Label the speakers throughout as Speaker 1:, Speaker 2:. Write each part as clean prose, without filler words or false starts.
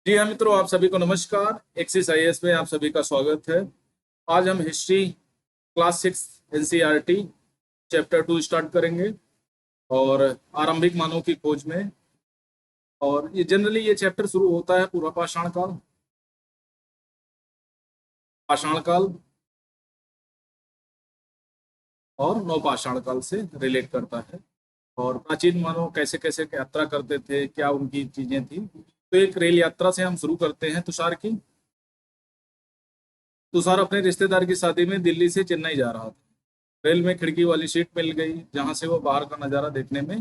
Speaker 1: जी हाँ मित्रों, आप सभी को नमस्कार। एक्सिस आईएएस में आप सभी का स्वागत है। आज हम history class 6 NCERT chapter 2 start करेंगे और आरंभिक मानव की खोज में। और ये जनरली ये चैप्टर शुरू होता है पूर्व पाषाण काल, पाषाण काल और नवपाषाण काल से रिलेट करता है। और प्राचीन मानव कैसे कैसे यात्रा करते थे, क्या उनकी चीजें थी। तो एक रेल यात्रा से हम शुरू करते हैं तुषार की। तुषार अपने रिश्तेदार की शादी में दिल्ली से चेन्नई जा रहा था। रेल में खिड़की वाली सीट मिल गई, जहां से वो बाहर का नजारा देखने में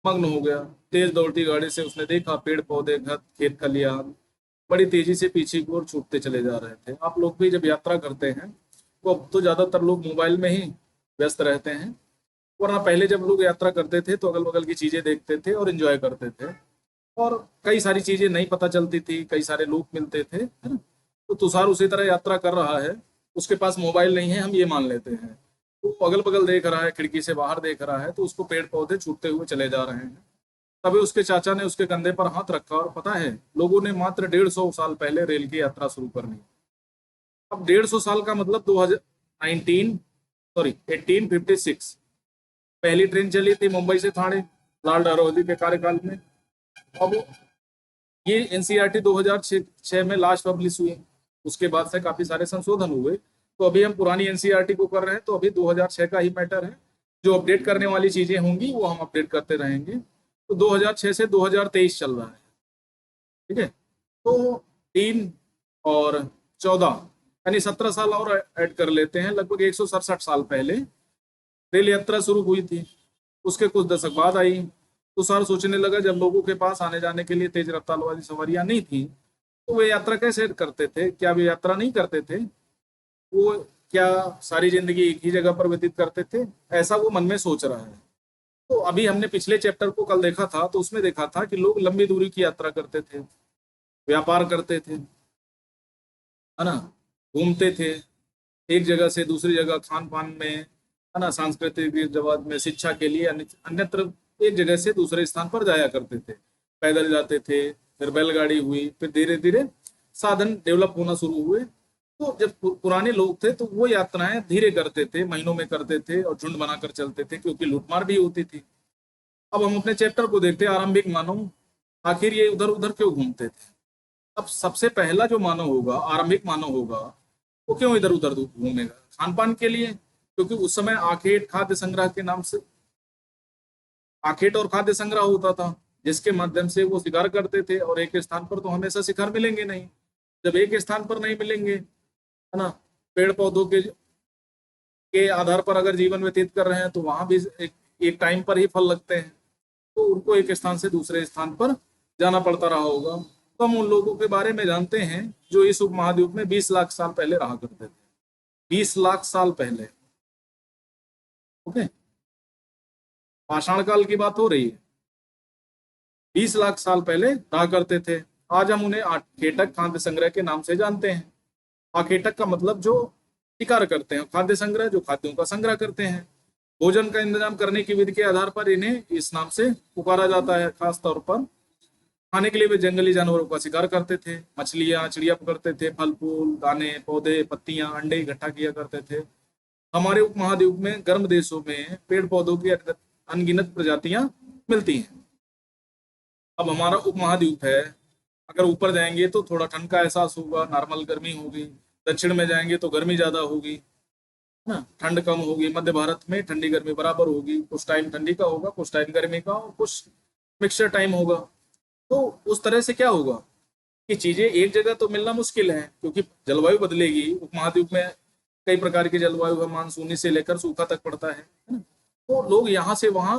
Speaker 1: मग्न हो गया। तेज दौड़ती गाड़ी से उसने देखा पेड़ पौधे, घर, खेत खलियान बड़ी तेजी से पीछे की ओर छूटते चले जा रहे थे। आप लोग भी जब यात्रा करते हैं तो अब तो ज्यादातर लोग मोबाइल में ही व्यस्त रहते हैं, वरना पहले जब लोग यात्रा करते थे तो अगल बगल की चीजें देखते थे और एंजॉय करते थे। और कई सारी चीजें नहीं पता चलती थी, कई सारे लोग मिलते थे, है ना। तो तुषार उसी तरह यात्रा कर रहा है। उसके पास मोबाइल नहीं है, हम ये मान लेते हैं। तो अगल बगल देख रहा है, खिड़की से बाहर देख रहा है, तो उसको पेड़ पौधे छूटते हुए चले जा रहे हैं। तभी उसके चाचा ने उसके कंधे पर हाथ रखा और पता है, लोगों ने मात्र 150 साल पहले रेल की यात्रा शुरू कर दी। अब 150 साल का मतलब 2019 सॉरी 1856 पहली ट्रेन चली थी मुंबई से ठाणे, लाल डहरोजी के कार्यकाल में। अब ये एनसीईआरटी 2006 में लास्ट पब्लिश हुई। उसके बाद से काफी सारे संशोधन हुए। तो अभी हम पुरानी एनसीईआरटी को कर रहे हैं, तो अभी 2006 का ही मैटर है। जो अपडेट करने वाली चीजें होंगी वो हम अपडेट करते रहेंगे। तो 2006 से 2023 चल रहा है, ठीक है। तो 3 और 14 यानी 17 साल और ऐड कर लेते हैं। लगभग 167 साल पहले रेल यात्रा शुरू हुई थी। उसके कुछ दशक बाद आई। तो सर सोचने लगा, जब लोगों के पास आने जाने के लिए तेज रफ्तार वाली सवारियां नहीं थी, तो वे यात्रा कैसे करते थे? क्या वे यात्रा नहीं करते थे? वो क्या सारी जिंदगी एक ही जगह पर व्यतीत करते थे? ऐसा वो मन में सोच रहा है। तो अभी हमने पिछले चैप्टर को कल देखा था, तो उसमें देखा था कि लोग लंबी दूरी की यात्रा करते थे, व्यापार करते थे, है ना, घूमते थे एक जगह से दूसरी जगह, खान पान में, है ना, सांस्कृतिक जवाब में, शिक्षा के लिए अन्यत्र एक जगह से दूसरे स्थान पर जाया करते थे। पैदल जाते थे, फिर बैलगाड़ी हुई, फिर धीरे धीरे साधन डेवलप होना शुरू हुए। तो जब पुराने लोग थे तो वो यात्राएं धीरे करते थे, महीनों में करते थे और झुंड बनाकर चलते थे, क्योंकि लूटमार भी होती थी। अब हम अपने चैप्टर को देखते हैं, आरंभिक मानव। आखिर ये उधर उधर क्यों घूमते थे? अब सबसे पहला जो मानव होगा, आरंभिक मानव होगा, वो क्यों इधर उधर घूमेगा? खान पान के लिए, क्योंकि उस समय आखेट खाद्य संग्रह के नाम से आखेट और खाद्य संग्रह होता था, जिसके माध्यम से वो शिकार करते थे। और एक स्थान पर तो हमेशा शिकार मिलेंगे नहीं। जब एक स्थान पर नहीं मिलेंगे, है ना, पेड़ पौधों के आधार पर अगर जीवन व्यतीत कर रहे हैं, तो वहां भी एक टाइम पर ही फल लगते हैं। तो उनको एक स्थान से दूसरे स्थान पर जाना पड़ता रहा होगा। तो हम उन लोगों के बारे में जानते हैं जो इस उपमहाद्वीप में 20 लाख साल पहले रहा करते थे। 20 लाख साल पहले, ओके। पाषाण काल की बात हो रही है, 20 लाख साल पहले रहा करते थे। आज हम उन्हें आखेटक खाद्य संग्रह के नाम से जानते हैं। आखेटक का मतलब जो शिकार करते हैं, खाद्य संग्रह जो खाद्यों का संग्रह करते हैं। भोजन का इंतजाम करने की विधि के आधार पर इन्हें इस नाम से पुकारा जाता है। खास तौर पर खाने के लिए वे जंगली जानवरों का शिकार करते थे, मछलियां, चिड़िया पकड़ते थे, फल फूल, दाने, पौधे, पत्तियां, अंडे इकट्ठा किया करते थे। हमारे उपमहाद्वीप में गर्म देशों में पेड़ पौधों की अनगिनत प्रजातियां मिलती हैं। अब हमारा उपमहाद्वीप है, अगर ऊपर जाएंगे तो थोड़ा ठंड का एहसास होगा, नॉर्मल गर्मी होगी। दक्षिण में जाएंगे तो गर्मी ज्यादा होगी, है ना, ठंड कम होगी। मध्य भारत में ठंडी गर्मी बराबर होगी, कुछ टाइम ठंडी का होगा, कुछ टाइम गर्मी का, और कुछ मिक्सचर टाइम होगा। तो उस तरह से क्या होगा कि चीजें एक जगह तो मिलना मुश्किल है, क्योंकि जलवायु बदलेगी। उपमहाद्वीप में कई प्रकार की जलवायु है, मानसूनी से लेकर सूखा तक पड़ता है ना। तो लोग यहाँ से वहां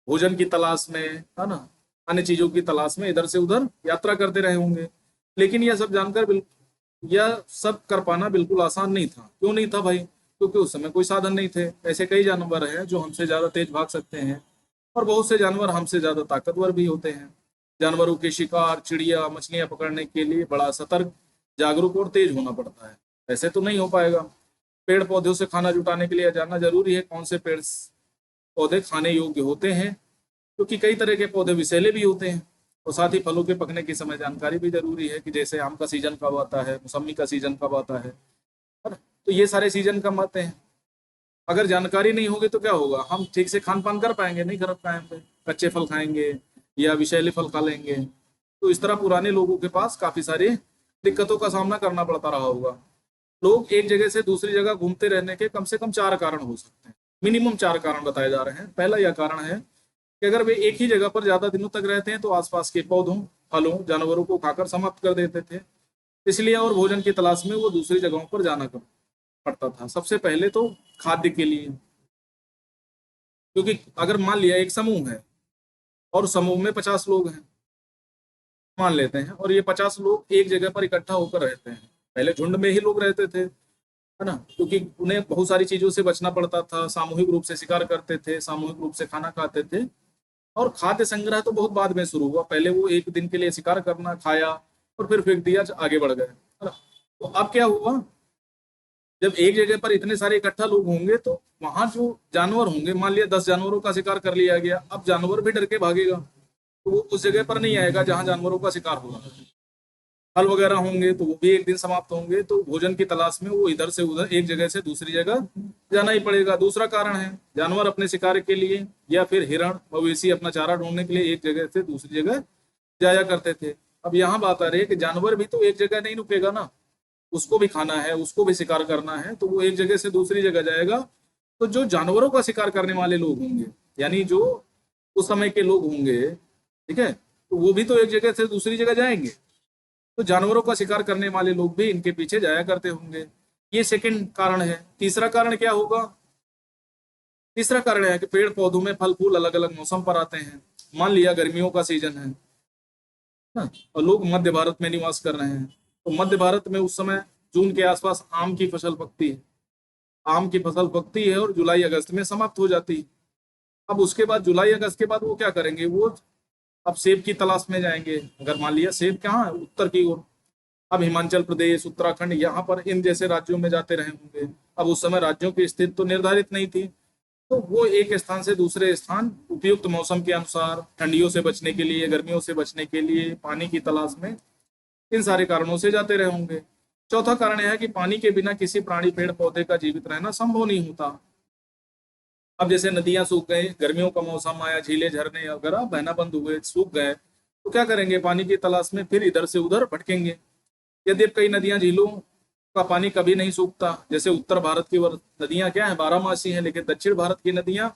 Speaker 1: भोजन की तलाश में, है ना, अन्य चीजों की तलाश में इधर से उधर यात्रा करते रहे होंगे। लेकिन यह सब जानकर यह सब कर पाना बिल्कुल आसान नहीं था। क्यों नहीं था भाई? क्योंकि उस समय कोई साधन नहीं थे। ऐसे कई जानवर हैं जो हमसे ज्यादा तेज भाग सकते हैं, और बहुत से जानवर हमसे ज्यादा ताकतवर भी होते हैं। जानवरों के शिकार, चिड़िया, मछलियां पकड़ने के लिए बड़ा सतर्क, जागरूक और तेज होना पड़ता है। ऐसे तो नहीं हो पाएगा। पेड़ पौधों से खाना जुटाने के लिए जानना जरूरी है कौन से पेड़ पौधे खाने योग्य होते हैं, क्योंकि कई तरह के पौधे विषैले भी होते हैं और साथ ही फलों के पकने की समय जानकारी भी जरूरी है कि जैसे आम का सीजन कब आता है, मौसमी का सीजन कब आता है ना। तो ये सारे सीजन कब आते हैं। अगर जानकारी नहीं होगी तो क्या होगा, हम ठीक से खान पान कर पाएंगे, नहीं कर पाएंगे, कच्चे फल खाएंगे या विषैले फल खा लेंगे। तो इस तरह पुराने लोगों के पास काफी सारी दिक्कतों का सामना करना पड़ता रहा होगा। लोग एक जगह से दूसरी जगह घूमते रहने के कम से कम 4 कारण हो सकते हैं, मिनिमम 4 कारण बताए जा रहे हैं। पहला यह कारण है कि अगर वे एक ही जगह पर ज्यादा दिनों तक रहते हैं तो आसपास के पौधों, फलों, जानवरों को खाकर समाप्त कर देते थे, इसलिए और भोजन की तलाश में वो दूसरी जगहों पर जाना पड़ता था। सबसे पहले तो खाद्य के लिए, क्योंकि अगर मान लिया एक समूह है और समूह में 50 लोग हैं मान लेते हैं, और ये 50 लोग एक जगह पर इकट्ठा होकर रहते हैं। पहले झुंड में ही लोग रहते थे, है ना, क्योंकि उन्हें बहुत सारी चीजों से बचना पड़ता था, सामूहिक रूप से शिकार करते थे, सामूहिक रूप से खाना खाते थे। और खाद्य संग्रह तो बहुत बाद में शुरू हुआ, पहले वो एक दिन के लिए शिकार करना, खाया और फिर फेंक दिया, आगे बढ़ गए, है ना। तो अब क्या हुआ, जब एक जगह पर इतने सारे इकट्ठा लोग होंगे तो वहां जो जानवर होंगे, मान लिया 10 जानवरों का शिकार कर लिया गया, अब जानवर भी डर के भागेगा, तो वो उस जगह पर नहीं आएगा जहां जानवरों का शिकार हो रहा है। फल वगैरह होंगे तो वो भी एक दिन समाप्त होंगे, तो भोजन की तलाश में वो इधर से उधर, एक जगह से दूसरी जगह जाना ही पड़ेगा। दूसरा कारण है, जानवर अपने शिकार के लिए या फिर हिरण मवेशी अपना चारा ढूंढने के लिए एक जगह से दूसरी जगह जाया करते थे। अब यहाँ बात आ रही है कि जानवर भी तो एक जगह नहीं रुकेगा ना, उसको भी खाना है, उसको भी शिकार करना है, तो वो एक जगह से दूसरी जगह जाएगा। तो जो जानवरों का शिकार करने वाले लोग होंगे, यानी जो उस समय के लोग होंगे, ठीक है, तो वो भी तो एक जगह से दूसरी जगह जाएंगे, तो जानवरों का शिकार करने वाले लोग भी इनके पीछे जाया करते होंगे। ये सेकंड कारण है। तीसरा कारण क्या होगा, तीसरा कारण है कि पेड़ पौधों में फल फूल अलग अलग मौसम पर आते हैं। मान लिया गर्मियों का सीजन है ना, और लोग मध्य भारत में निवास कर रहे हैं, तो मध्य भारत में उस समय जून के आसपास आम की फसल पकती है, आम की फसल पकती है और जुलाई अगस्त में समाप्त हो जाती है। अब उसके बाद जुलाई अगस्त के बाद वो क्या करेंगे, वो अब सेब की तलाश में जाएंगे। अगर मान लिया सेब कहाँ है, उत्तर की ओर, अब हिमाचल प्रदेश, उत्तराखंड, यहाँ पर इन जैसे राज्यों में जाते रहे होंगे। अब उस समय राज्यों की स्थिति तो निर्धारित नहीं थी, तो वो एक स्थान से दूसरे स्थान उपयुक्त मौसम के अनुसार, ठंडियों से बचने के लिए, गर्मियों से बचने के लिए, पानी की तलाश में, इन सारे कारणों से जाते रहे होंगे। चौथा कारण यह है कि पानी के बिना किसी प्राणी पेड़ पौधे का जीवित रहना संभव नहीं होता। अब जैसे नदियां सूख गई, गर्मियों का मौसम आया, झीलें झरने वगैरह बहना बंद हुए, सूख गए, तो क्या करेंगे, पानी की तलाश में फिर इधर से उधर भटकेंगे। यदि कई नदियां, झीलों का पानी कभी नहीं सूखता, जैसे उत्तर भारत की नदियां क्या है, 12 मासी हैं, लेकिन दक्षिण भारत की नदियां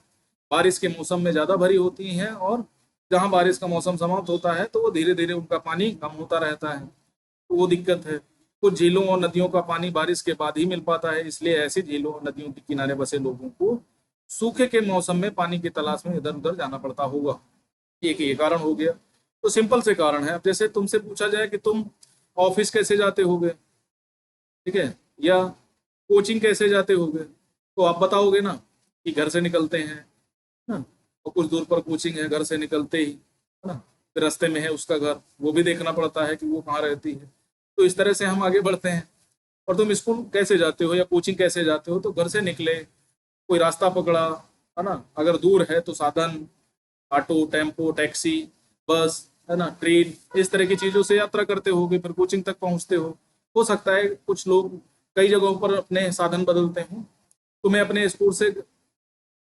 Speaker 1: बारिश के मौसम में ज्यादा भरी होती हैं, और जहां बारिश का मौसम समाप्त होता है तो वो धीरे धीरे उनका पानी कम होता रहता है, तो वो दिक्कत है। कुछ झीलों और नदियों का पानी बारिश के बाद ही मिल पाता है, इसलिए ऐसी झीलों और नदियों के किनारे बसे लोगों को सूखे के मौसम में पानी की तलाश में इधर उधर जाना पड़ता होगा। एक ये कारण हो गया। तो सिंपल से कारण है। अब जैसे तुमसे पूछा जाए कि तुम ऑफिस कैसे जाते होगे, ठीक है, या कोचिंग कैसे जाते होगे, तो आप बताओगे ना कि घर से निकलते हैं ना, और कुछ दूर पर कोचिंग है, घर से निकलते ही, है ना, फिर रास्ते में है उसका घर, वो भी देखना पड़ता है कि वो कहाँ रहती है। तो इस तरह से हम आगे बढ़ते हैं। और तुम स्कूल कैसे जाते हो या कोचिंग कैसे जाते हो, तो घर से निकले, कोई रास्ता पकड़ा, है ना, अगर दूर है तो साधन, ऑटो, टेम्पो, टैक्सी, बस, है ना, ट्रेन, इस तरह की चीजों से यात्रा करते होगे, फिर कोचिंग तक पहुंचते हो सकता है कुछ लोग कई जगहों पर अपने साधन बदलते हों। तुम्हें अपने स्कूल से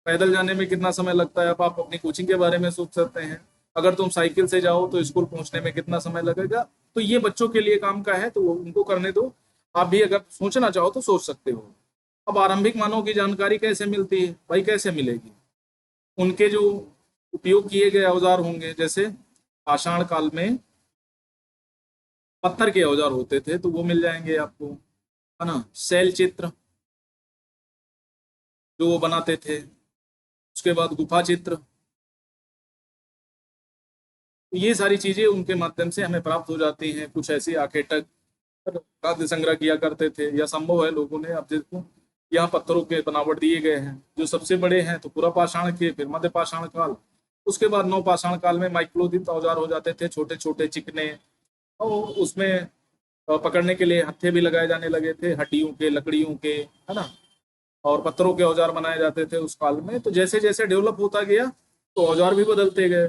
Speaker 1: पैदल जाने में कितना समय लगता है, अब आप अपनी कोचिंग के बारे में सोच सकते हैं। अगर तुम साइकिल से जाओ तो स्कूल पहुंचने में कितना समय लगेगा। तो ये बच्चों के लिए काम का है, तो वो उनको करने दो। आप भी अगर सोचना चाहो तो सोच सकते हो। अब आरंभिक मानव की जानकारी कैसे मिलती है भाई, कैसे मिलेगी, उनके जो उपयोग किए गए औजार होंगे, जैसे पाषाण काल में पत्थर के औजार होते थे तो वो मिल जाएंगे आपको, है ना, शैल चित्र जो वो बनाते थे, उसके बाद गुफा चित्र, तो ये सारी चीजें उनके माध्यम से हमें प्राप्त हो जाती हैं। कुछ ऐसी आखेटक खाद्य संग्रह किया करते थे, या संभव है लोगों ने, अब देखो यहाँ पत्थरों के बनावट दिए गए हैं, जो सबसे बड़े हैं तो पूरा पाषाण के, फिर मध्य पाषाण काल, उसके बाद नव पाषाण काल में माइक्रोदित औजार हो जाते थे, छोटे छोटे चिकने, और उसमें पकड़ने के लिए हत्थे भी लगाए जाने लगे थे, हड्डियों के, लकड़ियों के, है ना, और पत्थरों के औजार बनाए जाते थे उस काल में। तो जैसे जैसे डेवलप होता गया तो औजार भी बदलते गए।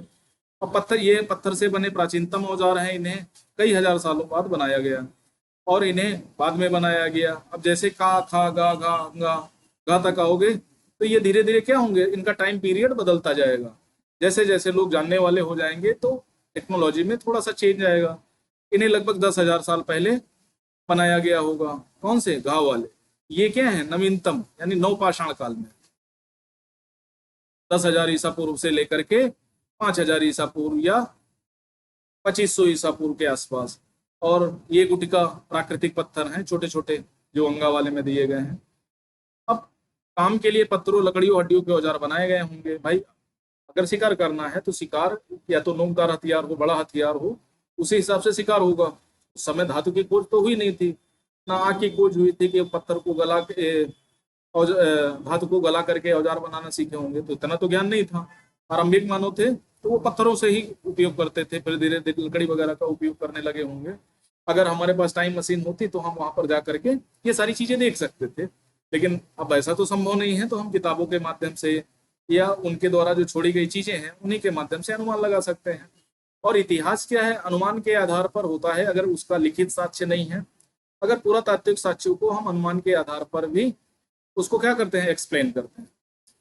Speaker 1: और पत्थर, ये पत्थर से बने प्राचीनतम औजार हैं, इन्हें कई हजार सालों बाद बनाया गया और इन्हें बाद में बनाया गया। अब जैसे का, खा, गा, घा, गा, गा तक आओगे तो ये धीरे धीरे क्या होंगे, इनका टाइम पीरियड बदलता जाएगा। जैसे जैसे लोग जानने वाले हो जाएंगे तो टेक्नोलॉजी में थोड़ा सा चेंज आएगा। इन्हें लगभग 10,000 साल पहले बनाया गया होगा। कौन से? घाव वाले। ये क्या है? नवीनतम, यानी नवपाषाण काल में, 10,000 ईसा पूर्व से लेकर के 5,000 ईसा पूर्व या 2500 ईसा पूर्व के आसपास। और ये गुटिका प्राकृतिक पत्थर हैं, छोटे छोटे, जो गंगा वाले में दिए गए हैं। अब काम के लिए पत्थरों, लकड़ियों, हड्डियों के औजार बनाए गए होंगे। भाई अगर शिकार करना है तो शिकार या तो नोकदार हथियार हो, बड़ा हथियार हो, उसी हिसाब से शिकार होगा। उस समय धातु की खोज तो हुई नहीं थी, ना आग की खोज हुई थी कि पत्थर को गला के और धातु को गला करके औजार बनाना सीखे होंगे, तो इतना तो ज्ञान नहीं था। आरंभिक मानव थे तो वो पत्थरों से ही उपयोग करते थे, फिर धीरे धीरे लकड़ी वगैरह का उपयोग करने लगे होंगे। अगर हमारे पास टाइम मशीन होती तो हम वहां पर जा करके ये सारी चीजें देख सकते थे, लेकिन अब ऐसा तो संभव नहीं है। तो हम किताबों के माध्यम से या उनके द्वारा जो छोड़ी गई चीजें हैं उन्हीं के माध्यम से अनुमान लगा सकते हैं। और इतिहास क्या है? अनुमान के आधार पर होता है, अगर उसका लिखित साक्ष्य नहीं है। अगर पुरातात्विक साक्ष्यों को हम अनुमान के आधार पर भी उसको क्या करते हैं, एक्सप्लेन करते हैं।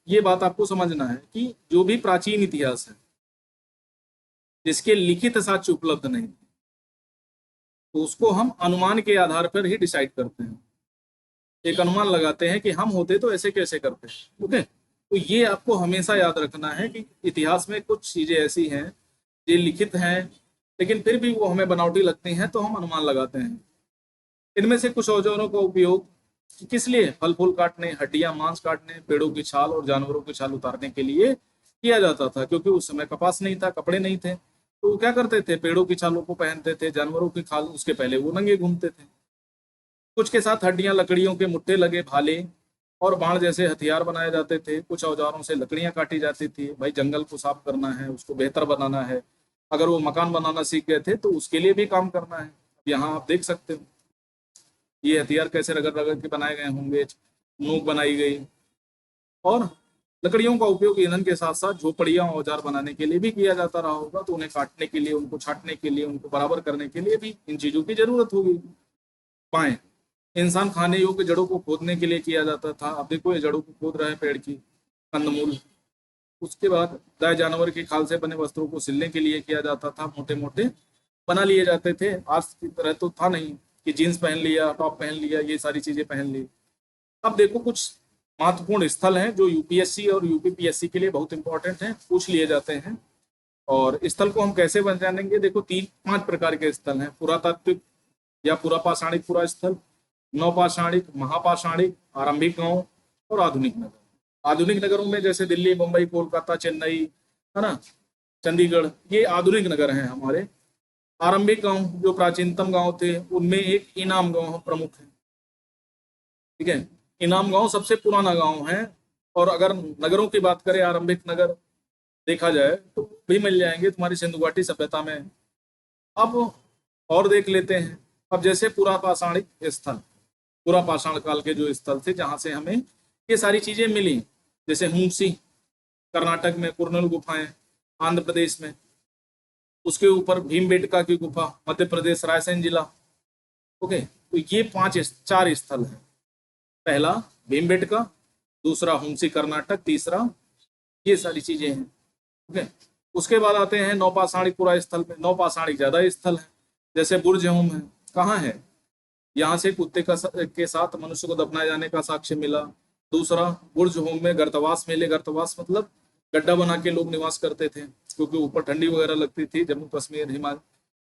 Speaker 1: ये बात आपको समझना है कि जो भी प्राचीन इतिहास है जिसके लिखित साक्ष्य उपलब्ध नहीं, तो उसको हम अनुमान के आधार पर ही डिसाइड करते हैं। एक अनुमान लगाते हैं कि हम होते तो ऐसे कैसे करते हैं। ओके, तो ये आपको हमेशा याद रखना है कि इतिहास में कुछ चीजें ऐसी हैं जो लिखित हैं लेकिन फिर भी वो हमें बनावटी लगती हैं, तो हम अनुमान लगाते हैं। इनमें से कुछ औजारों का उपयोग किस लिए? फल फूल काटने, हड्डियां मांस काटने, पेड़ों की छाल और जानवरों की छाल उतारने के लिए किया जाता था, क्योंकि उस समय कपास नहीं था, कपड़े नहीं थे। तो वो क्या करते थे? पेड़ों की छालों को पहनते थे, जानवरों की खाल, उसके पहले वो नंगे घूमते थे। कुछ के साथ हड्डियां, लकड़ियों के मुट्ठे लगे भाले और बाण जैसे हथियार बनाए जाते थे। कुछ औजारों से लकड़ियां काटी जाती थी। भाई जंगल को साफ करना है, उसको बेहतर बनाना है। अगर वो मकान बनाना सीख गए थे तो उसके लिए भी काम करना है। यहाँ आप देख सकते हो ये हथियार कैसे रगड़ रगड़ के बनाए गए होंगे, नोक बनाई गई। और लकड़ियों का उपयोग ईंधन के साथ साथ झोपड़ियां, औजार बनाने के लिए भी किया जाता रहा होगा। तो उन्हें काटने के लिए, उनको छाटने के लिए, उनको बराबर करने के लिए भी इन चीजों की जरूरत होगी। पाए इंसान खाने योग्य जड़ों को खोदने के लिए किया जाता था। अब देखो ये जड़ों को खोद रहे हैं, पेड़ की, कंदमूल। उसके बाद गाय जानवर की खाल से बने वस्त्रों को सिलने के लिए किया जाता था, मोटे मोटे बना लिए जाते थे। आज की तरह तो था नहीं कि जीन्स पहन लिया, टॉप पहन लिया, ये सारी चीजें पहन ली। अब देखो कुछ महत्वपूर्ण स्थल हैं जो यूपीएससी और यूपीपीएससी के लिए बहुत इंपॉर्टेंट हैं, पूछ लिए जाते हैं। और स्थल को हम कैसे पहचानेंगे? देखो 3-5 प्रकार के स्थल हैं: पुरातात्विक या पुरापाषाणिक पुरा स्थल, नवपाषाणिक, महापाषाणिक, आरंभिक गांव और आधुनिक नगर। आधुनिक नगरों में जैसे दिल्ली, मुंबई, कोलकाता, चेन्नई, है ना, चंडीगढ़, ये आधुनिक नगर हैं हमारे। आरंभिक गांव जो प्राचीनतम गांव थे उनमें एक इनाम गांव प्रमुख है। ठीक है, इनाम गांव सबसे पुराना गांव है। और अगर नगरों की बात करें, आरंभिक नगर देखा जाए तो भी मिल जाएंगे तुम्हारी सिंधु घाटी सभ्यता में। अब और देख लेते हैं। अब जैसे पुरापाषाणिक स्थल, पुरापाषाण काल के जो स्थल थे जहां से हमें ये सारी चीजें मिली, जैसे हुंसी कर्नाटक में, कुरनल गुफाएं आंध्र प्रदेश में, उसके ऊपर भीमबेटका की गुफा मध्य प्रदेश, रायसेन जिला। ओके, तो ये 4 स्थल हैं। पहला भीमबेटका, दूसरा हुंसी कर्नाटक, तीसरा ये सारी चीजें हैं। ओके, उसके बाद आते हैं नौपाषाणिक पुरा स्थल में। नौपाषाणिक ज्यादा स्थल है, जैसे बुर्ज होम है। कहाँ है? यहाँ से कुत्ते के साथ मनुष्य को दफनाए जाने का साक्ष्य मिला। दूसरा, बुर्ज होम में गर्तवास मिले। गर्तवास मतलब गड्ढा बना के लोग निवास करते थे, क्योंकि ऊपर ठंडी वगैरह लगती थी। जम्मू कश्मीर,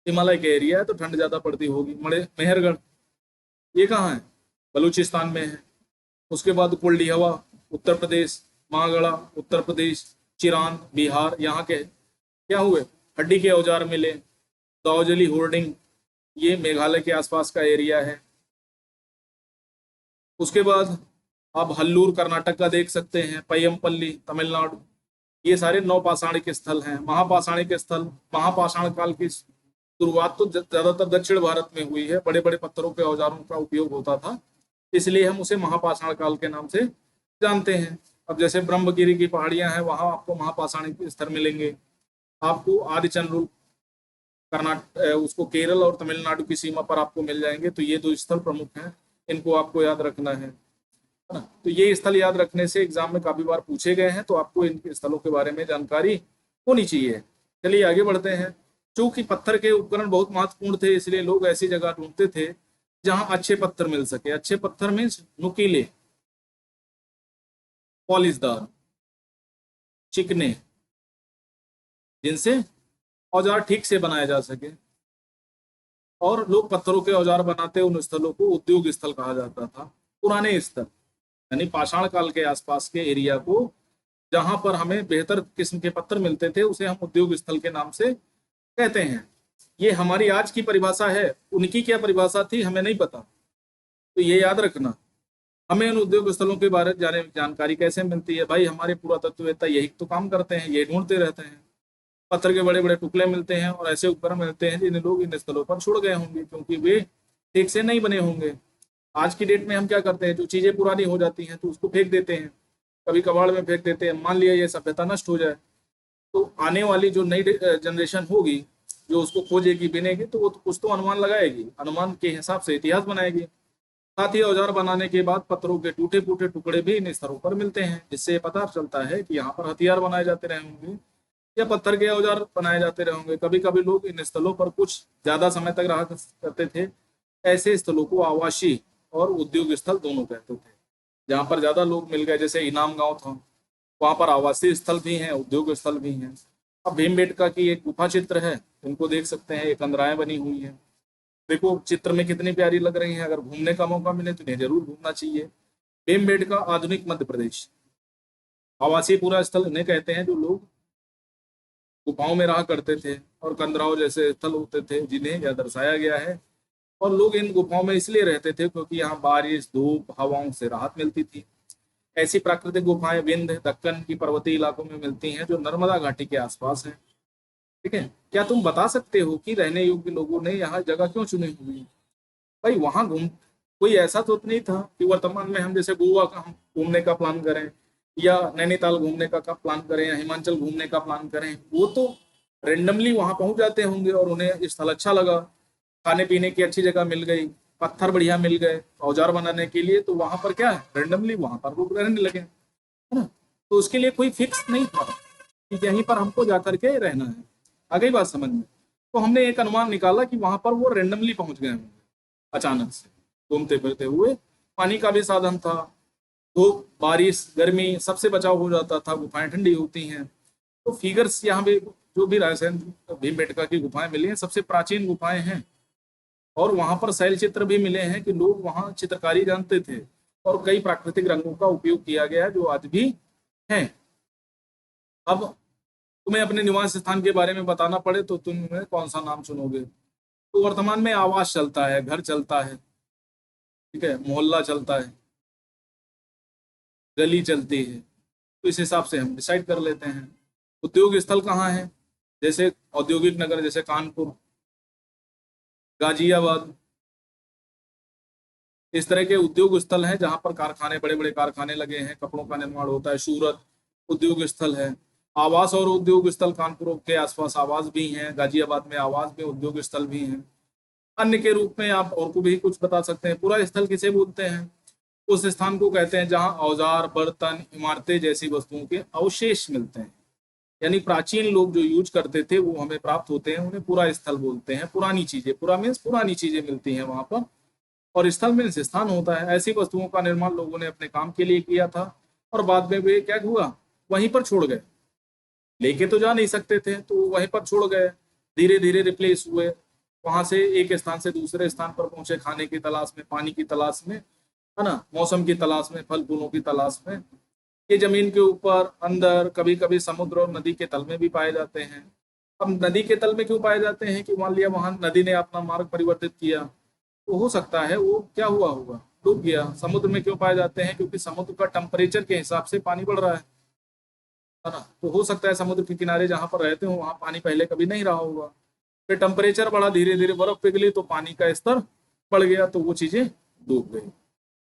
Speaker 1: हिमालय के एरिया है तो ठंड ज्यादा पड़ती होगी। मेहरगढ़, ये कहाँ है? बलूचिस्तान में है। उसके बाद कुल्डी हवा उत्तर प्रदेश, महागढ़ा उत्तर प्रदेश, चिरान बिहार, यहाँ के क्या हुए? हड्डी के औजार मिले। दाओजली होर्डिंग, ये मेघालय के आसपास का एरिया है। उसके बाद आप हल्लूर कर्नाटक का देख सकते हैं, पय्यमपल्ली तमिलनाडु। ये सारे नौपाषाणिक स्थल हैं। महापाषाणिक स्थल, महापाषाण काल की शुरुआत तो ज्यादातर दक्षिण भारत में हुई है। बड़े बड़े पत्थरों के औजारों का उपयोग होता था, इसलिए हम उसे महापाषाण काल के नाम से जानते हैं। अब जैसे ब्रह्मगिरी की पहाड़ियां हैं, वहां आपको महापाषाणिक स्थल मिलेंगे। आपको आदिचनरूल कर्नाटक, उसको केरल और तमिलनाडु की सीमा पर आपको मिल जाएंगे। तो ये दो स्थल प्रमुख हैं, इनको आपको याद रखना है ना। तो ये स्थल याद रखने से एग्जाम में काफी बार पूछे गए हैं, तो आपको इन स्थलों के बारे में जानकारी होनी चाहिए। चलिए आगे बढ़ते हैं। चूंकि पत्थर के उपकरण बहुत महत्वपूर्ण थे, इसलिए लोग ऐसी जगह ढूंढते थे जहां अच्छे पत्थर मिल सके। अच्छे पत्थर मीन्स नुकीले, पॉलिशदार, चिकने, जिनसे औजार ठीक से बनाया जा सके। और लोग पत्थरों के औजार बनाते उन स्थलों को उद्योग स्थल कहा जाता था। पुराने स्थल यानी पाषाण काल के आसपास के एरिया को, जहां पर हमें बेहतर किस्म के पत्थर मिलते थे, उसे हम उद्योग स्थल के नाम से कहते हैं। ये हमारी आज की परिभाषा है, उनकी क्या परिभाषा थी हमें नहीं पता। तो ये याद रखना। हमें उन उद्योग स्थलों के बारे में जानकारी कैसे मिलती है? भाई हमारे पुरातत्ववेत्ता यही तो काम करते हैं, ये ढूंढते रहते हैं। पत्थर के बड़े बड़े टुकड़े मिलते हैं और ऐसे उपकरण मिलते हैं जिन्हें लोग इन स्थलों पर छोड़ गए होंगे, क्योंकि वे ठीक से नहीं बने होंगे। आज की डेट में हम क्या करते हैं, जो चीजें पुरानी हो जाती हैं तो उसको फेंक देते हैं, कभी कबाड़ में फेंक देते हैं। मान लिया ये सभ्यता नष्ट हो जाए, तो आने वाली जो नई जनरेशन होगी, जो उसको खोजेगी, बिनेगी, तो वो तो कुछ तो अनुमान लगाएगी, अनुमान के हिसाब से इतिहास बनाएगी। साथ ही औजार बनाने के बाद पत्थरों के टूटे फूटे टुकड़े भी इन स्तरों पर मिलते हैं, जिससे ये पता चलता है कि यहाँ पर हथियार बनाए जाते रहे होंगे या पत्थर के औजार बनाए जाते रहे होंगे। कभी कभी लोग इन स्थलों पर कुछ ज्यादा समय तक रहा करते थे। ऐसे स्थलों को आवासीय और उद्योग स्थल दोनों कहते थे। जहाँ पर ज्यादा लोग मिल गए, जैसे इनाम गांव था, वहां पर आवासीय स्थल भी हैं, उद्योग स्थल भी हैं। अब भीमबेटका की एक गुफा चित्र है, इनको देख सकते हैं, एक कंदराएं बनी हुई है। देखो चित्र में कितनी प्यारी लग रही हैं। अगर घूमने का मौका मिले तो इन्हें जरूर घूमना चाहिए। भीमबेटका आधुनिक मध्य प्रदेश, आवासीय पूरा स्थल इन्हें कहते हैं जो लोग गुफाओं में रहा करते थे, और कंदराव जैसे स्थल होते थे जिन्हें यह दर्शाया गया है। और लोग इन गुफाओं में इसलिए रहते थे क्योंकि यहाँ बारिश, धूप, हवाओं से राहत मिलती थी। ऐसी प्राकृतिक गुफाएं विंध्य, दक्कन की पर्वतीय इलाकों में मिलती हैं, जो नर्मदा घाटी के आसपास है। ठीक है, क्या तुम बता सकते हो कि रहने योग्य लोगों ने यहाँ जगह क्यों चुनी हुई है? भाई वहां घूम, कोई ऐसा तो नहीं था कि वर्तमान में हम जैसे गोवा का हम घूमने का प्लान करें, या नैनीताल घूमने का प्लान करें, या हिमाचल घूमने का प्लान करें। वो तो रेंडमली वहां पहुंच जाते होंगे और उन्हें स्थल अच्छा लगा, खाने पीने की अच्छी जगह मिल गई, पत्थर बढ़िया मिल गए औजार बनाने के लिए, तो वहां पर क्या है, रेंडमली वहां पर लोग रहने लगे, है ना। तो उसके लिए कोई फिक्स नहीं था कि यहीं पर हमको जाकर के रहना है। आ गई बात समझ में? तो हमने एक अनुमान निकाला कि वहां पर वो रेंडमली पहुंच गए होंगे, अचानक से घूमते फिरते हुए। पानी का भी साधन था, धूप, बारिश, गर्मी सबसे बचाव हो जाता था, गुफाएं ठंडी होती हैं। तो फिगर्स यहाँ पे जो भी रायसेन भीमबेटका की गुफाएं मिली हैं, सबसे प्राचीन गुफाएं हैं। और वहां पर शैल चित्र भी मिले हैं कि लोग वहां चित्रकारी जानते थे, और कई प्राकृतिक रंगों का उपयोग किया गया है जो आज भी है। अब तुम्हें अपने निवास स्थान के बारे में बताना पड़े तो तुम कौन सा नाम चुनोगे? तो वर्तमान में आवास चलता है, घर चलता है, ठीक है, मोहल्ला चलता है, गली चलती है। तो इस हिसाब से हम डिसाइड कर लेते हैं। उद्योग स्थल कहाँ है? जैसे औद्योगिक नगर, जैसे कानपुर, गाजियाबाद, इस तरह के उद्योग स्थल हैं जहां पर कारखाने, बड़े बड़े कारखाने लगे हैं, कपड़ों का निर्माण होता है। सूरत उद्योग स्थल है। आवास और उद्योग स्थल, कानपुर के आसपास आवास भी हैं, गाजियाबाद में आवास भी, उद्योग स्थल भी हैं। अन्य के रूप में आप और को भी कुछ बता सकते हैं। पूरा स्थल किसे बोलते हैं? उस स्थान को कहते हैं जहां औजार, बर्तन, इमारतें जैसी वस्तुओं के अवशेष मिलते हैं। यानी प्राचीन लोग जो यूज करते थे वो हमें प्राप्त होते हैं, उन्हें पूरा स्थल बोलते हैं। पुरानी चीजें, पूरा मीन्स पुरानी चीजें मिलती हैं वहां पर। और स्थल मीन्स स्थान होता है। ऐसी वस्तुओं का निर्माण लोगों ने अपने काम के लिए किया था, और बाद में वे क्या हुआ, वहीं पर छोड़ गए। लेके तो जा नहीं सकते थे, तो वहीं पर छोड़ गए, धीरे धीरे रिप्लेस हुए। वहां से एक स्थान से दूसरे स्थान पर पहुंचे, खाने की तलाश में, पानी की तलाश में, है ना, मौसम की तलाश में, फल फूलों की तलाश में। ये जमीन के ऊपर, अंदर, कभी कभी समुद्र और नदी के तल में भी पाए जाते हैं। अब नदी के तल में क्यों पाए जाते हैं? कि मान लिया वहां नदी ने अपना मार्ग परिवर्तित किया, तो हो सकता है वो क्या हुआ होगा, डूब गया। समुद्र में क्यों पाए जाते हैं? क्योंकि समुद्र का टेम्परेचर के हिसाब से पानी बढ़ रहा है ना। तो हो सकता है समुद्र के किनारे जहां पर रहते हो वहां पानी पहले कभी नहीं रहा होगा, फिर टेम्परेचर बढ़ा, धीरे धीरे बर्फ पिघली तो पानी का स्तर बढ़ गया, तो वो चीजें डूब गई।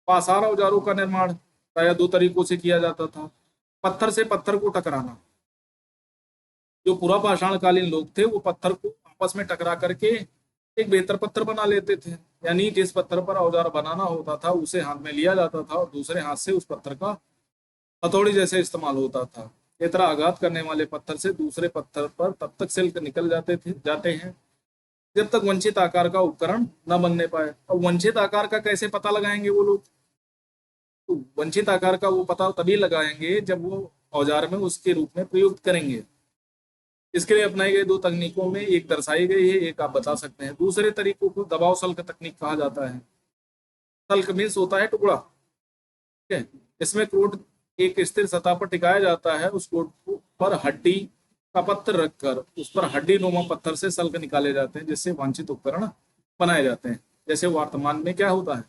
Speaker 1: पासार औजारों का निर्माण प्राय दो तरीकों से किया जाता था। पत्थर से पत्थर को टकराना, जो पूरा पाषाणकालीन लोग थे वो पत्थर को आपस में टकरा करके एक बेहतर पत्थर बना लेते थे। यानी जिस पत्थर पर औजार बनाना होता था उसे हाथ में लिया जाता था और दूसरे हाथ से उस पत्थर का हथौड़ी जैसे इस्तेमाल होता था। इस तरह आघात करने वाले पत्थर से दूसरे पत्थर पर तब तक सिल्क निकल जाते हैं जब तक वंचित आकार का उपकरण न बनने पाए। अब वंचित आकार का कैसे पता लगाएंगे वो लोग? तो वंचित आकार का वो पता तभी लगाएंगे जब वो औजार में उसके रूप में प्रयुक्त करेंगे। इसके लिए अपनाई गई दो तकनीकों में एक दर्शाई गई है, एक आप बता सकते हैं। दूसरे तरीकों को दबाव सल्क तकनीक कहा जाता है। सल्क मीन्स होता है टुकड़ा, ठीक है। इसमें क्रोड एक स्थिर सतह पर टिकाया जाता है। उस क्रोड पर हड्डी का पत्थर रखकर उस पर हड्डी नुमा पत्थर से सल्क निकाले जाते हैं, जिससे वांछित उपकरण बनाए जाते हैं। जैसे वर्तमान में क्या होता है,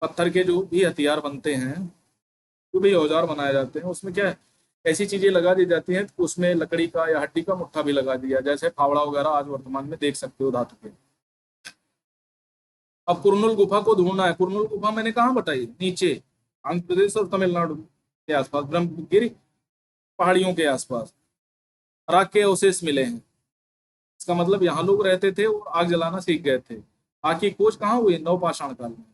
Speaker 1: पत्थर के जो भी हथियार बनते हैं, जो भी औजार बनाए जाते हैं, उसमें क्या है, ऐसी चीजें लगा दी जाती हैं तो उसमें लकड़ी का या हड्डी का मुट्ठा भी लगा दिया, जैसे फावड़ा वगैरह आज वर्तमान में देख सकते हो धातु के। अब कुरनूल गुफा को ढूंढना है। कुरनूल गुफा मैंने कहाँ बताई? नीचे आंध्र प्रदेश और तमिलनाडु के आसपास, ब्रह्मगिरी पहाड़ियों के आसपास राख के अवशेष मिले हैं। इसका मतलब यहाँ लोग रहते थे और आग जलाना सीख गए थे। आग की खोज कहाँ हुई? नवपाषाण काल में,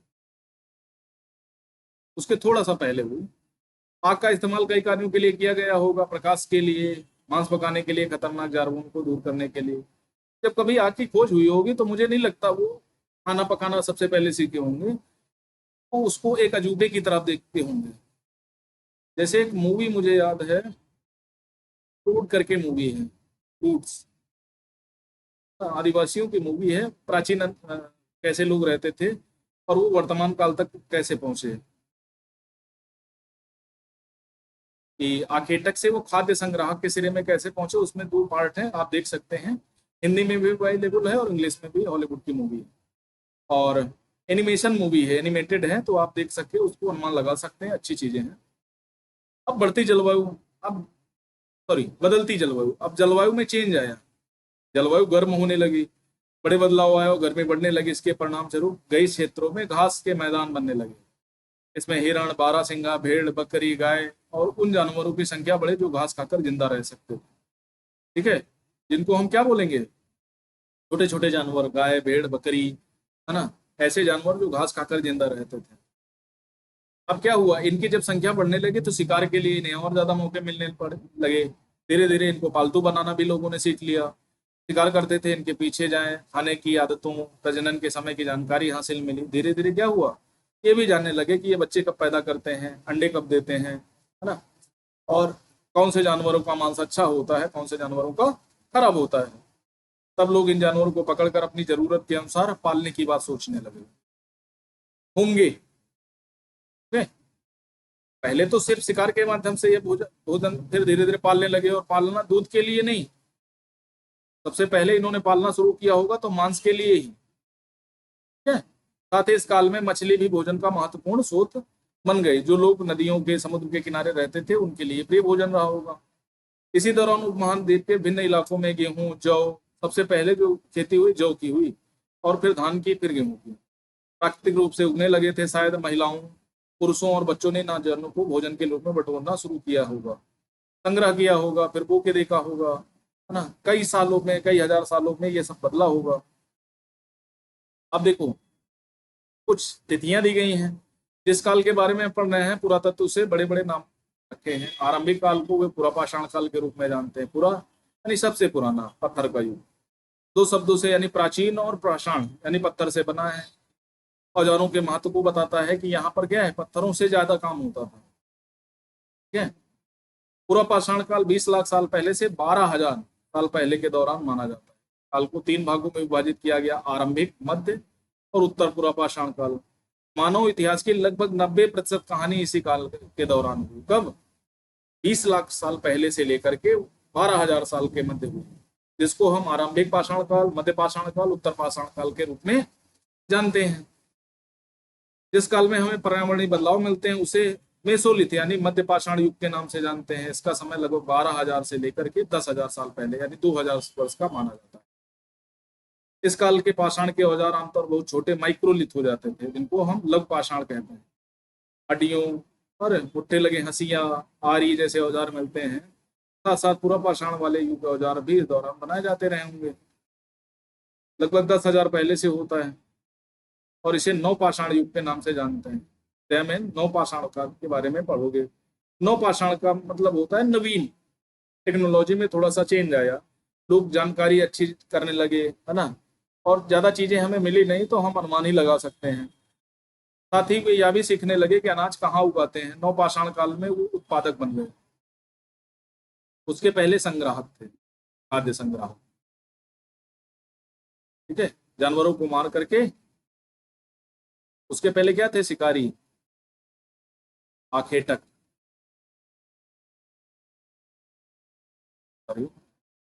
Speaker 1: उसके थोड़ा सा पहले हुई। आग का इस्तेमाल कई कार्यों के लिए किया गया होगा, प्रकाश के लिए, मांस पकाने के लिए, खतरनाक जानवरों को दूर करने के लिए। जब कभी आग की खोज हुई होगी तो मुझे नहीं लगता वो खाना पकाना सबसे पहले सीखे होंगे, वो उसको एक अजूबे की तरफ देखते होंगे। जैसे एक मूवी मुझे याद है, फ्रूट करके मूवी है, फ्रूट्स, आदिवासियों की मूवी है। प्राचीन कैसे लोग रहते थे और वो वर्तमान काल तक कैसे पहुंचे, कि आखेटक से वो खाद्य संग्राहक के सिरे में कैसे पहुंचे। उसमें दो पार्ट हैं, आप देख सकते हैं। हिंदी में भी अवेलेबल है और इंग्लिश में भी, हॉलीवुड की मूवी है। और एनिमेशन मूवी है, एनिमेटेड है, तो आप देख सकते हो, उसको अनुमान लगा सकते हैं, अच्छी चीजें हैं। अब बढ़ती जलवायु, अब सॉरी बदलती जलवायु, अब जलवायु में चेंज आया, जलवायु गर्म होने लगी, बड़े बदलाव आए और गर्मी बढ़ने लगी। इसके परिणाम स्वरूप कई क्षेत्रों में घास के मैदान बनने लगे। इसमें हिरण, बारहसिंगा, भेड़, बकरी, गाय और उन जानवरों की संख्या बढ़े जो घास खाकर जिंदा रह सकते थे, ठीक है। जिनको हम क्या बोलेंगे, छोटे छोटे जानवर, गाय, भेड़, बकरी, है ना, ऐसे जानवर जो घास खाकर जिंदा रहते थे। अब क्या हुआ, इनकी जब संख्या बढ़ने लगी तो शिकार के लिए इन्हें और ज्यादा मौके मिलने पड़े लगे। धीरे धीरे इनको पालतू बनाना भी लोगों ने सीख लिया। शिकार करते थे, इनके पीछे जाएं, खाने की आदतों, प्रजनन के समय की जानकारी हासिल मिली। धीरे धीरे क्या हुआ, ये भी जानने लगे कि ये बच्चे कब पैदा करते हैं, अंडे कब देते हैं, है ना, और कौन से जानवरों का मांस अच्छा होता है, कौन से जानवरों का खराब होता है। तब लोग इन जानवरों को पकड़कर अपनी जरूरत के अनुसार पालने की बात सोचने लगे होंगे, ठीक है? पहले तो सिर्फ शिकार के माध्यम से ये भोजन भोजन फिर धीरे धीरे पालने लगे, और पालना दूध के लिए नहीं, सबसे पहले इन्होंने पालना शुरू किया होगा तो मांस के लिए ही, ठीक है। साथ ही इस काल में मछली भी भोजन का महत्वपूर्ण स्रोत बन गई। जो लोग नदियों के, समुद्र के किनारे रहते थे उनके लिए प्रिय भोजन रहा होगा। इसी दौरान उपमहाद्वीप के भिन्न इलाकों में गेहूं, जौ, सबसे पहले जो खेती हुई जौ की हुई, और फिर धान की, फिर गेहूं की, प्राकृतिक रूप से उगने लगे थे। शायद महिलाओं, पुरुषों और बच्चों ने नाजानों को भोजन के रूप में बटोरना शुरू किया होगा, संग्रह किया होगा, फिर बो के देखा होगा, है ना। कई सालों में, कई हजार सालों में ये सब बदला होगा। अब देखो, कुछ तिथियां दी गई हैं जिस काल के बारे में पढ़ रहे हैं। पुरातत्व से बड़े बड़े नाम रखे हैं। आरंभिक काल को वे पुरापाषाण काल के रूप में जानते हैं। पुरा यानी सबसे पुराना, पत्थर का युग, दो शब्दों से, यानी प्राचीन और पाषाण यानी पत्थर से बना है। औजारों के महत्व को बताता है कि यहाँ पर क्या है, पत्थरों से ज्यादा काम होता था, ठीक है। पूरा पाषाण काल 20 लाख साल पहले से 12,000 साल पहले के दौरान माना जाता है। काल को 3 भागों में विभाजित किया गया, आरंभिक, मध्य और उत्तर पूरा पाषाण काल। मानव इतिहास की लगभग 90% कहानी इसी काल के दौरान हुई। कब? 20 लाख साल पहले से लेकर के 12,000 साल के मध्य हुई, जिसको हम आरंभिक पाषाण काल, मध्य पाषाण काल, उत्तर पाषाण काल के रूप में जानते हैं। जिस काल में हमें पर्यावरणीय बदलाव मिलते हैं उसे मेसोलिथ यानी मध्य पाषाण युग के नाम से जानते हैं। इसका समय लगभग 12,000 से लेकर के 10,000 साल पहले यानी 2,000 वर्ष का माना जाता है। इस काल के पाषाण के औजार आमतौर बहुत छोटे माइक्रोलिथ हो जाते थे, जिनको हम लघु पाषाण कहते हैं। हड्डियों और मुट्ठे लगे हंसिया, आरी जैसे औजार मिलते हैं। साथ साथ पूरा पाषाण वाले युग के औजार भी इस दौरान बनाए जाते रहे होंगे। लगभग 10,000 पहले से होता है और इसे नवपाषाण युग के नाम से जानते हैं। तो में नवपाषाण का के बारे में पढ़ोगे। नवपाषाण का मतलब होता है नवीन, टेक्नोलॉजी में थोड़ा सा चेंज आया, लोग जानकारी अच्छी करने लगे, है ना, और ज्यादा चीजें हमें मिली नहीं तो हम अनुमान ही लगा सकते हैं। साथ ही वे यह भी सीखने लगे कि अनाज कहाँ उगाते हैं। नवपाषाण काल में वो उत्पादक बन गए। उसके पहले संग्राहक थे, खाद्य संग्राहक। ठीक है, जानवरों को मार करके। उसके पहले क्या थे? शिकारी, आखेटक, सॉरी,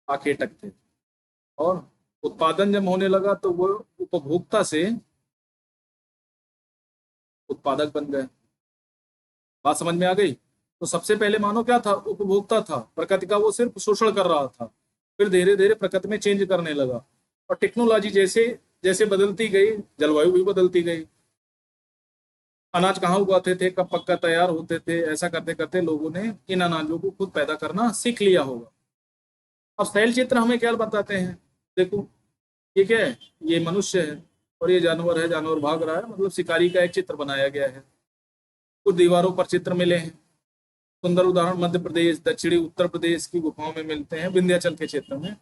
Speaker 1: आखेटक थे। और उत्पादन जब होने लगा तो वो उपभोक्ता से उत्पादक बन गए। बात समझ में आ गई? तो सबसे पहले मानो क्या था? उपभोक्ता था, प्रकृति का वो सिर्फ शोषण कर रहा था। फिर धीरे धीरे प्रकृति में चेंज करने लगा, और टेक्नोलॉजी जैसे जैसे बदलती गई, जलवायु भी बदलती गई। अनाज कहाँ उगाते थे, कब पक्का तैयार होते थे, ऐसा करते करते लोगों ने इन अनाजों को खुद पैदा करना सीख लिया होगा। अब शैल चित्र हमें क्या बताते हैं? देखो, ये क्या है? ये मनुष्य है और ये जानवर है, जानवर भाग रहा है, मतलब शिकारी का एक चित्र बनाया गया है। कुछ दीवारों पर चित्र मिले हैं। सुंदर उदाहरण मध्य प्रदेश, दक्षिणी उत्तर प्रदेश की गुफाओं में मिलते हैं। विंध्याचल के क्षेत्र में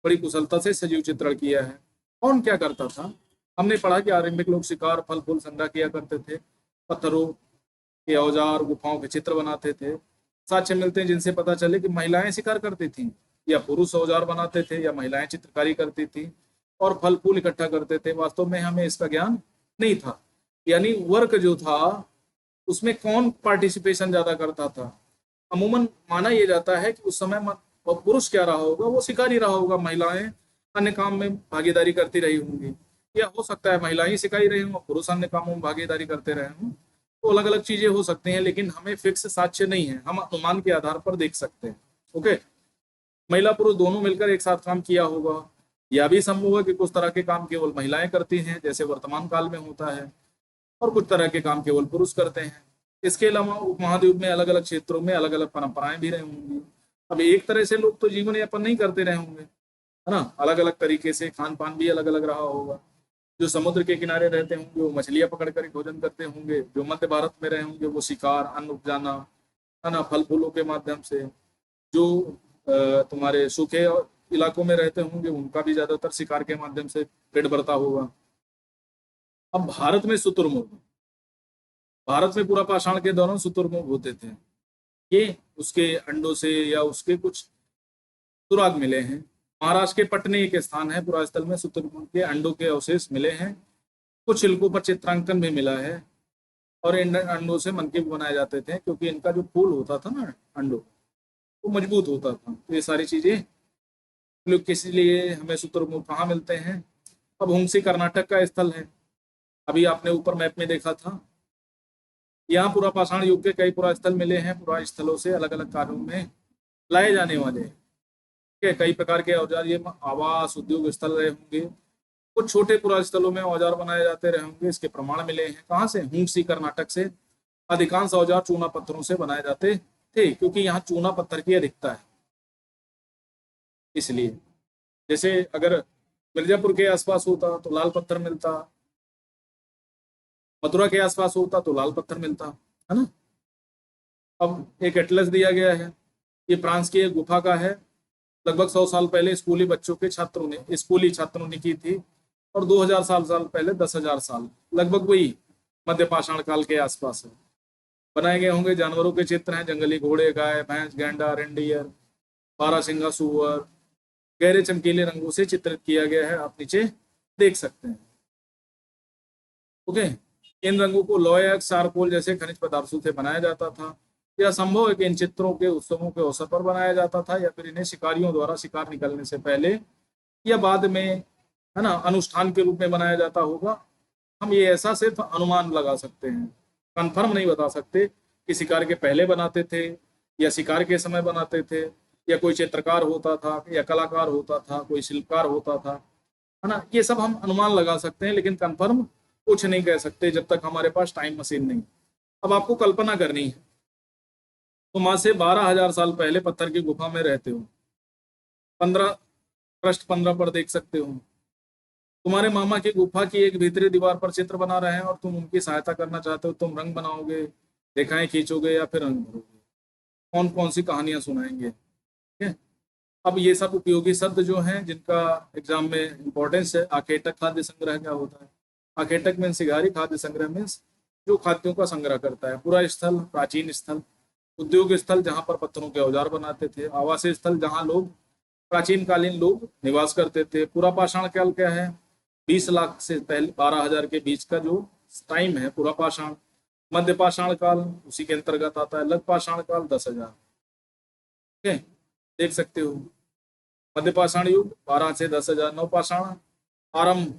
Speaker 1: बड़ी कुशलता से सजीव चित्रण किया है। कौन क्या करता था? हमने पढ़ा कि आरंभिक लोग शिकार, फल फूल संग्रह किया करते थे, पत्थरों के औजार, गुफाओं के चित्र बनाते थे। साक्ष्य मिलते हैं जिनसे पता चले कि महिलाएं शिकार करती थीं, या पुरुष औजार बनाते थे, या महिलाएं चित्रकारी करती थी और फल फूल इकट्ठा करते थे। वास्तव में हमें इसका ज्ञान नहीं था। यानी वर्क जो था उसमें कौन पार्टिसिपेशन ज्यादा करता था? अमूमन माना यह जाता है कि उस समय वो पुरुष क्या रहा होगा? वो शिकारी रहा होगा। महिलाएं अन्य काम में भागीदारी करती रही होंगी, या हो सकता है महिलाएं शिकारी रही हों, पुरुष अन्य कामों में भागीदारी करते रहे हों। तो अलग अलग चीजें हो सकती हैं, लेकिन हमें फिक्स साक्ष्य नहीं है, हम अनुमान के आधार पर देख सकते हैं। ओके, महिला पुरुष दोनों मिलकर एक साथ काम किया होगा। यह भी संभव है कि कुछ तरह के काम केवल महिलाएं करती हैं, जैसे वर्तमान काल में होता है, और कुछ तरह के काम केवल पुरुष करते हैं। इसके अलावा उपमहाद्वीप में अलग अलग क्षेत्रों में अलग अलग परंपराएं भी रही होंगी। अब एक तरह से लोग तो जीवन यापन नहीं करते रहे होंगे, है ना, अलग अलग तरीके से खान पान भी अलग अलग रहा होगा। जो समुद्र के किनारे रहते होंगे वो मछलियां पकड़ कर भोजन करते होंगे। जो मध्य भारत में रहे होंगे वो शिकार, अन्न उपजाना, है ना, फल फूलों के माध्यम से। जो तुम्हारे सूखे इलाकों में रहते होंगे उनका भी ज्यादातर शिकार के माध्यम से पेट भरता होगा। अब भारत में शुतुरमुर्ग, भारत में पूरा पाषाण के दौरान शुतुरमुर्ग होते थे। ये उसके अंडों से या उसके कुछ सुराग मिले हैं। महाराष्ट्र के पटने एक स्थान है, पूरा स्थल में शुतुरमुर्ग के अंडों के अवशेष मिले हैं। कुछ शिल्पों पर चित्रांकन भी मिला है। और इन अंडों से मनके भी बनाए जाते थे, क्योंकि इनका जो फूल होता था ना अंडों, वो मजबूत होता था। तो ये सारी चीजें लोग किसी लिए हमें शुतुरमुर्ग कहाँ मिलते हैं? अब हुंसी कर्नाटक का स्थल है, अभी आपने ऊपर मैप में देखा था। यहाँ पूरा पाषाण युग के कई पुरा स्थल मिले हैं। पुरा स्थलों से अलग अलग कार्यों में लाए जाने वाले के कई प्रकार के औजार, ये आवास उद्योग स्थल रहे होंगे। कुछ छोटे पुरा स्थलों में औजार बनाए जाते रहे होंगे। इसके प्रमाण मिले हैं। कहाँ से? हुंसी कर्नाटक से। अधिकांश औजार चूना पत्थरों से बनाए जाते थे, क्योंकि यहाँ चूना पत्थर की अधिकता है, इसलिए। जैसे अगर मिर्जापुर के आसपास होता तो लाल पत्थर मिलता, मथुरा के आसपास होता तो लाल पत्थर मिलता, है ना। अब एक एटलस दिया गया है, ये फ्रांस की एक गुफा का है। लगभग 100 साल पहले स्कूली छात्रों ने की थी। और 2000 साल पहले 10,000 साल, लगभग वही मध्य पाषाण काल के आसपास है। बनाए गए होंगे। जानवरों के चित्र हैं, जंगली घोड़े, गाय, भैंस, गैंडा, रेंडियर, बारहसिंगा सुअर, गहरे चमकीले रंगों से चित्रित किया गया है, आप नीचे देख सकते हैं। ओके, इन रंगों को लोय, चारकोल जैसे खनिज पदार्थों से बनाया जाता था। यह संभव है कि इन चित्रों के उत्सवों के अवसर पर बनाया जाता था, या फिर इन्हें शिकारियों द्वारा शिकार निकलने से पहले या बाद में, है ना, अनुष्ठान के रूप में बनाया जाता होगा। हम ये ऐसा सिर्फ अनुमान लगा सकते हैं, कंफर्म नहीं बता सकते कि शिकार के पहले बनाते थे या शिकार के समय बनाते थे, या कोई चित्रकार होता था या कलाकार होता था, कोई शिल्पकार होता था, है ना। ये सब हम अनुमान लगा सकते हैं, लेकिन कंफर्म कुछ नहीं कह सकते जब तक हमारे पास टाइम मशीन नहीं। अब आपको कल्पना करनी है तुम आज से 12,000 साल पहले पत्थर की गुफा में रहते हो। 15 पृष्ठ 15 पर देख सकते हो। तुम्हारे मामा की गुफा की एक भीतरी दीवार पर चित्र बना रहे हैं और तुम उनकी सहायता करना चाहते हो। तुम रंग बनाओगे, रेखाएं खींचोगे या फिर रंग भरोगे। कौन कौन सी कहानियां सुनाएंगे? ठीक है। अब ये सब उपयोगी शब्द जो हैं जिनका एग्जाम में इंपॉर्टेंस है। आखेटक खाद्य संग्रह क्या होता है? आखेटक मीन सिगारी, खाद्य संग्रह मीन्स जो खाद्यों का संग्रह करता है। पूरा स्थल, प्राचीन स्थल। उद्योग स्थल जहाँ पर पत्थरों के औजार बनाते थे। आवासीय स्थल जहाँ लोग, प्राचीन कालीन लोग निवास करते थे। पूरा पाषाण काल क्या है? 20 लाख से पहले 12,000 के बीच का जो टाइम है पूरा पाषाण। मध्य पाषाण काल उसी के अंतर्गत आता है। लघु पाषाण काल 10,000। ठीक है, देख सकते हो। मध्य पाषाण युग 12 से 10,000। नव पाषाण आरंभ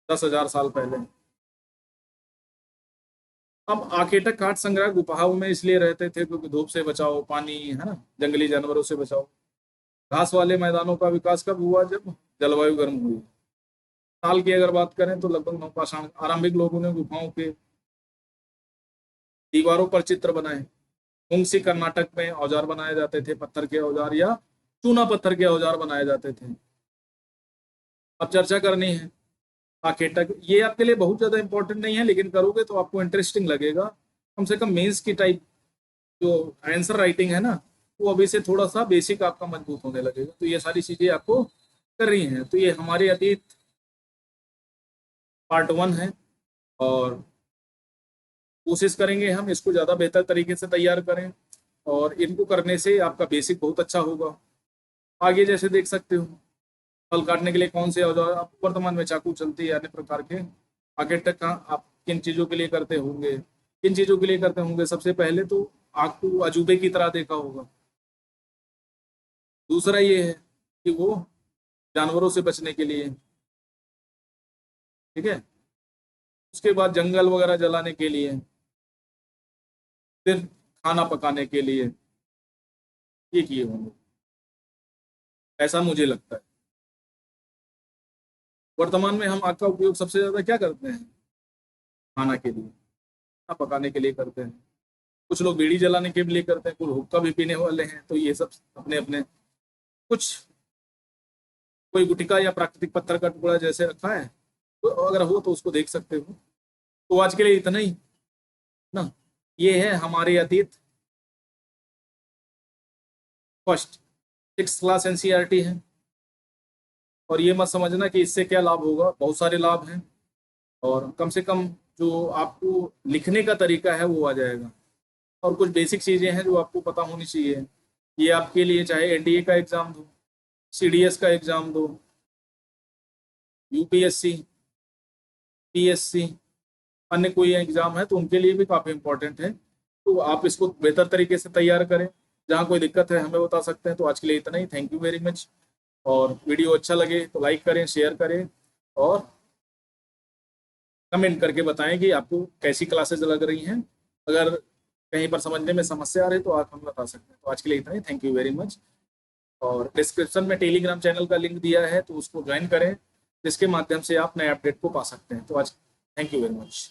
Speaker 1: 10,000 साल पहले। अब आकेटक काठ संग्रह गुफाओं में इसलिए रहते थे क्योंकि धूप से बचाओ, पानी है ना, जंगली जानवरों से बचाओ। घास वाले मैदानों का विकास कब हुआ? जब जलवायु गर्म हुई। साल की अगर बात करें तो लगभग नवपाषाण। आरंभिक लोगों ने गुफाओं के दीवारों पर चित्र बनाए। मुंगसी कर्नाटक में औजार बनाए जाते थे, पत्थर के औजार या चूना पत्थर के औजार बनाए जाते थे। अब चर्चा करनी है आकेटक। ये आपके लिए बहुत ज्यादा इंपॉर्टेंट नहीं है, लेकिन करोगे तो आपको इंटरेस्टिंग लगेगा। कम से कम मेंस की टाइप जो आंसर राइटिंग है ना, वो अभी से थोड़ा सा बेसिक आपका मजबूत होने लगेगा। तो ये सारी चीजें आपको कर रही हैं। तो ये हमारे अतीत पार्ट 1 है और कोशिश करेंगे हम इसको ज़्यादा बेहतर तरीके से तैयार करें और इनको करने से आपका बेसिक बहुत अच्छा होगा। आगे जैसे देख सकते हो, फल काटने के लिए कौन से औजार, आप वर्तमान में चाकू चलती है, अन्य प्रकार के। आगे तक का आप किन चीज़ों के लिए करते होंगे? किन चीज़ों के लिए करते होंगे? सबसे पहले तो आग को अजूबे की तरह देखा होगा। दूसरा ये है कि वो जानवरों से बचने के लिए। ठीक है। उसके बाद जंगल वगैरह जलाने के लिए, फिर खाना पकाने के लिए ये किए होंगे, ऐसा मुझे लगता है। वर्तमान में हम आग का उपयोग सबसे ज्यादा क्या करते हैं? खाना के लिए, खाना पकाने के लिए करते हैं। कुछ लोग बीड़ी जलाने के लिए करते हैं, कुछ हुक्का भी पीने वाले हैं। तो ये सब अपने अपने कुछ, कोई गुटिका या प्राकृतिक पत्थर का टुकड़ा जैसे रखा है तो अगर हो तो उसको देख सकते हो। तो आज के लिए इतना ही ना। ये है हमारे अतीत फर्स्ट 6 क्लास एनसीईआरटी है। और ये मत समझना कि इससे क्या लाभ होगा, बहुत सारे लाभ हैं। और कम से कम जो आपको लिखने का तरीका है वो आ जाएगा। और कुछ बेसिक चीज़ें हैं जो आपको पता होनी चाहिए। ये आपके लिए चाहे एनडीए का एग्ज़ाम दो, सीडीएस का एग्ज़ाम दो, यूपीएससी, पीएससी, अन्य कोई एग्ज़ाम है तो उनके लिए भी काफ़ी इंपॉर्टेंट है। तो आप इसको बेहतर तरीके से तैयार करें। जहाँ कोई दिक्कत है हमें बता सकते हैं। तो आज के लिए इतना ही। Thank you very much. और वीडियो अच्छा लगे तो लाइक करें, शेयर करें और कमेंट करके बताएं कि आपको कैसी क्लासेस लग रही हैं। अगर कहीं पर समझने में समस्या आ रही है तो आप हमें बता सकते हैं। तो आज के लिए इतना ही। Thank you very much. और डिस्क्रिप्शन में टेलीग्राम चैनल का लिंक दिया है तो उसको ज्वाइन करें, जिसके माध्यम से आप नए अपडेट को पा सकते हैं। तो आज थैंक यू वेरी मच।